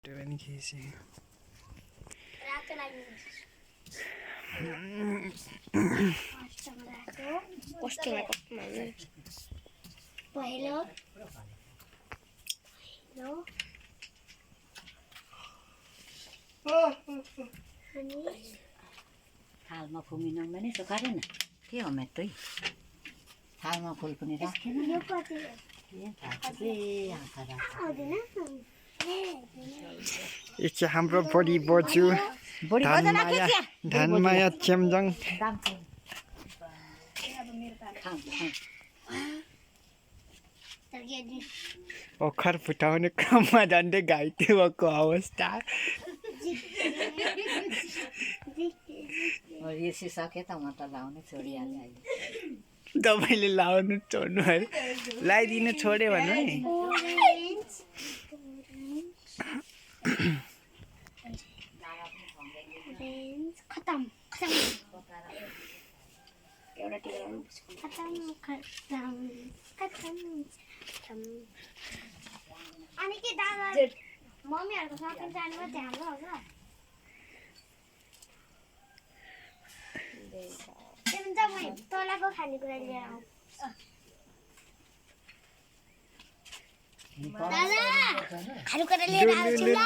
पनि खिचे थालमा फुमिनु पनि सुकाएन के हो मेत्रै थालमा फुल पनि राखेन एकछिन हाम्रो बडी बोजू धनमाया चेम्जङ ओखर फुटाउने क्रममा झन्डै घाइते भएको अवस्था सके त म त लाउनु छोडिहालेँ अहिले तपाईँले लाउनु छोड्नु अरे लगाइदिनु छोड्यो भन्नु नि अनि के दादा मम्मीहरुको सकिन जानु मात्रै हाम्रो हो तिमी म तँलाको खानेकुरा लिएर आऊ दादा खानेकुरा लिएर आउँछु ल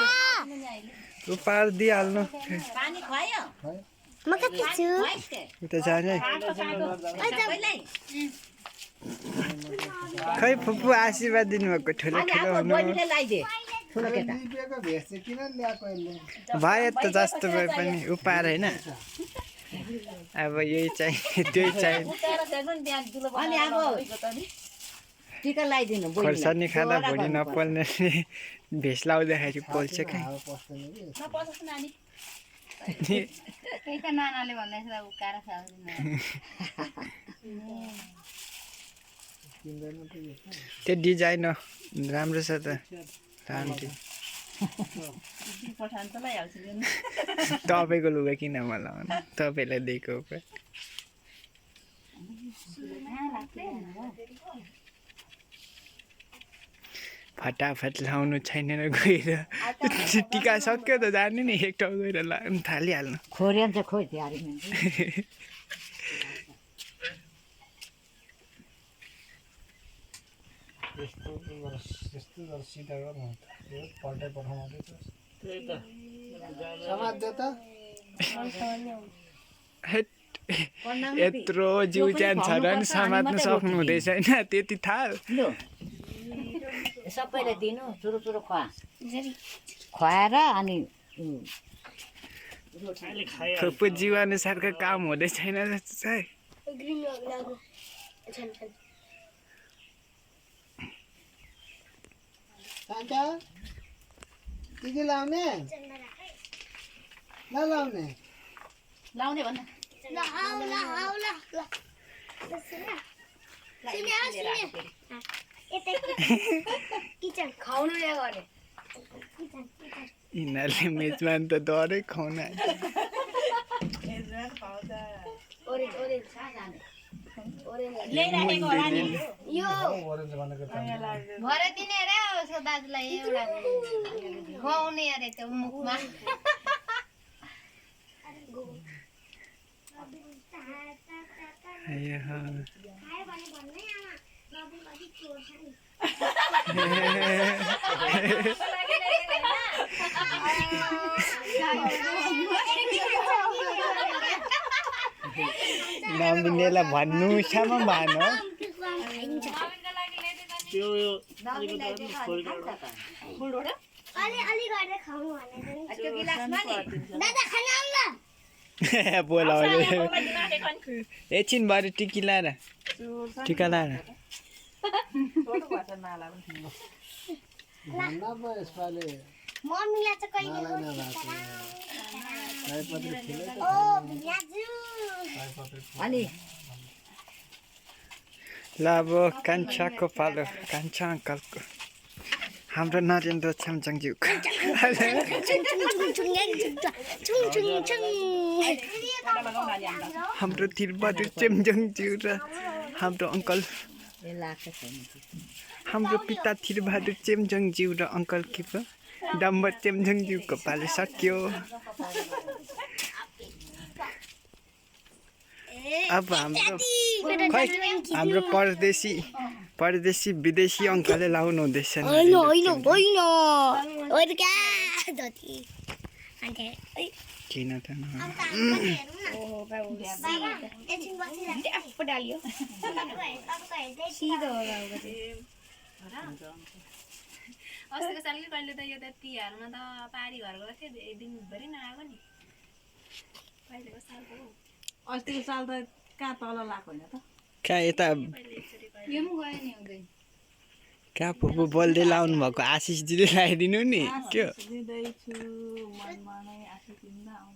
उपार दिइहाल्नु पानी खुवायो म कति छु उता जाने खै फुपू आशीर्वाद दिनुभएको ठुलो ठुलो हुनु भयो त जस्तो भए पनि उपार होइन अब यही चाहिने त्यही चाहिने टिका लगाइदिनु खोर्सानी खाँदा भोलि नपोल्ने भेष लाउँदाखेरि पोल्छ क्या नानाले भन्दैछ उकाएर त्यो डिजाइन हो राम्रो छ त आन्टी तपाईँको लुगा किन मलाई तपाईँलाई दिएको फटाफट लाउनु छैन गएर टिका सक्यो त जाने नि एक ठाउँ गएर लाउनु थालिहाल्नु खोरियन चाहिँ खोइ यत्रो जिउ ज्यान छ र नि समात्नु सक्नु हुँदैछ होइन त्यति थाहा सबैले दिनु चुरो चुरो खुवाएर अनि फुपू जिउ अनुसारको काम हुँदै छैन जस्तो छ है लाउने लाउने भन्न यिनीहरूले मेजमान त डरै खुवाउन भरे दिने अरे उसको दाजुलाई एउटा खुवाउने अरे त्यो मुखमा नमिनेलाई भन्नु सानो भानु बोलाउने एकछिन भरे टिकी लाएर टिका लाएर मम्मीलाई चाहिँ कहिले अनि ल अब कान्छाको पालो कान्छा अङ्कलको हाम्रो नरेन्द्र छेम्जङज्यू हाम्रो तिरबहादुर चेम्जङज्यू र हाम्रो अङ्कल हाम्रो पिता तिरबहादुर चेम्जङज्यू र अङ्कल के पो डम्बर चेम्चङज्यूको पालो सक्यो। अब हाम्रो परदेशी विदेशी अङ्कलले लाउनु हुँदैछ नि। किन त अस्तिको साल कि कहिले त यो त तिहारमा त पारी घर गएको थियो दिनभरि नआएको नि पहिलेको सालको अस्तिको साल त कहाँ तल लाएको होइन त कहाँ यता यो पनि गयो नि हुँदै कहाँ फुपू बोल्दै लाउनु भएको आशिष दिदी लगाइदिनु नि के हो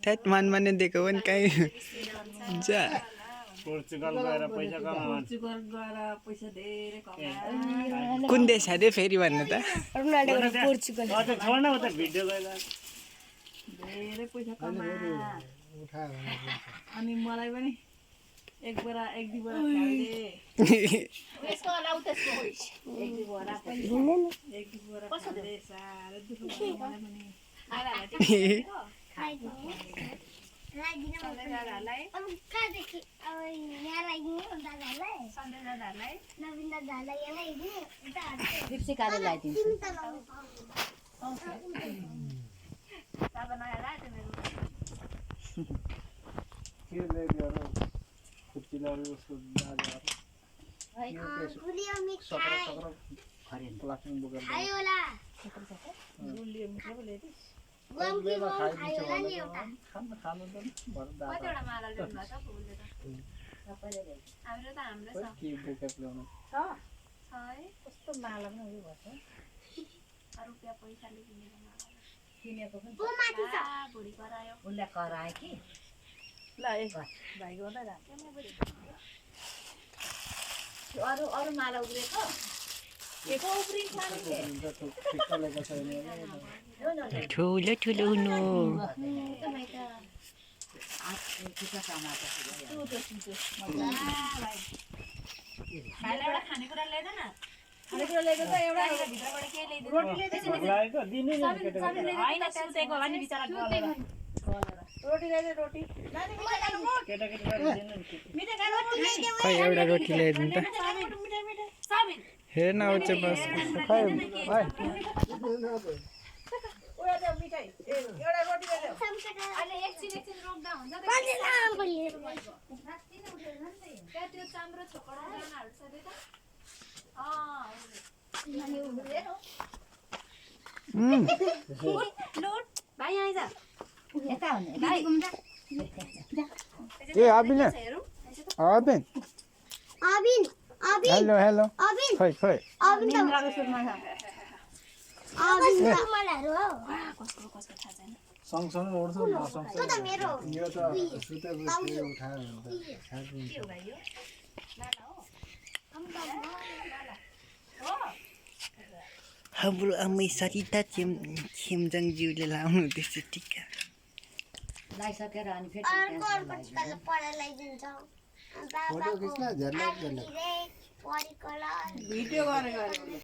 थ्याट मनमा नै दिएको पनि कहीँ हुन्छ। पोर्चुगल गएर पैसा धेरै कमायो। कुन देश अरे फेरि भन्नु त छोड्न उता भिडियो गएर धेरै पैसा कमायो। अनि मलाई पनि एक दुई बोरा खाइदे। यसको अलाउ त्यसको एक दुई बोरा खाइदे साह्रै दुःख भयो मलाई पनि। लिप्सी काले लगाइदिन्छु। कतिवटा माला ल्याउनु भएको छ फुलले त हाम्रो त हाम्रो छ है कस्तो माला पनि उयो भन्छ रुपियाँ पैसाले किनेको माला किनेको पनि भुँडी करायो उसले करायो कि ल एक भाइको अरू अरू माला उब्रेको ठुलो ठुलो हुनु खानेकुरा ल्याइदैन खानेकुरा ल्याएको त एउटा भित्रबाट के ल्याइदिनु होइन सुतेको होला नि बिचरा रोटी ल्याइदे रोटी खै एउटा रोटी ल्याइदिनु त हेर्न आउँछ बस खै भाइ मिठाई एउटा रोटी ल्याइदेऊ। अहिले एकछिन रोक्दा हुन्छ त्यो चाम्रो छोकडा हाल्छ त भाइ आइज यता हुने ए अबिन हेलो हेलो खै खै कसको थाहा छैन सँगसँगै उड्छ नसँगसँगै यो त सुतेपछि उठायो भने के हो भाइ यो माला हो हाम्रो आमै सरिता चेम्चङज्यूले लाउनु हुँदैछ टिका लगाइसकेर अनि फेरि फोटो खिच्न झर्ने भिडियो गरेको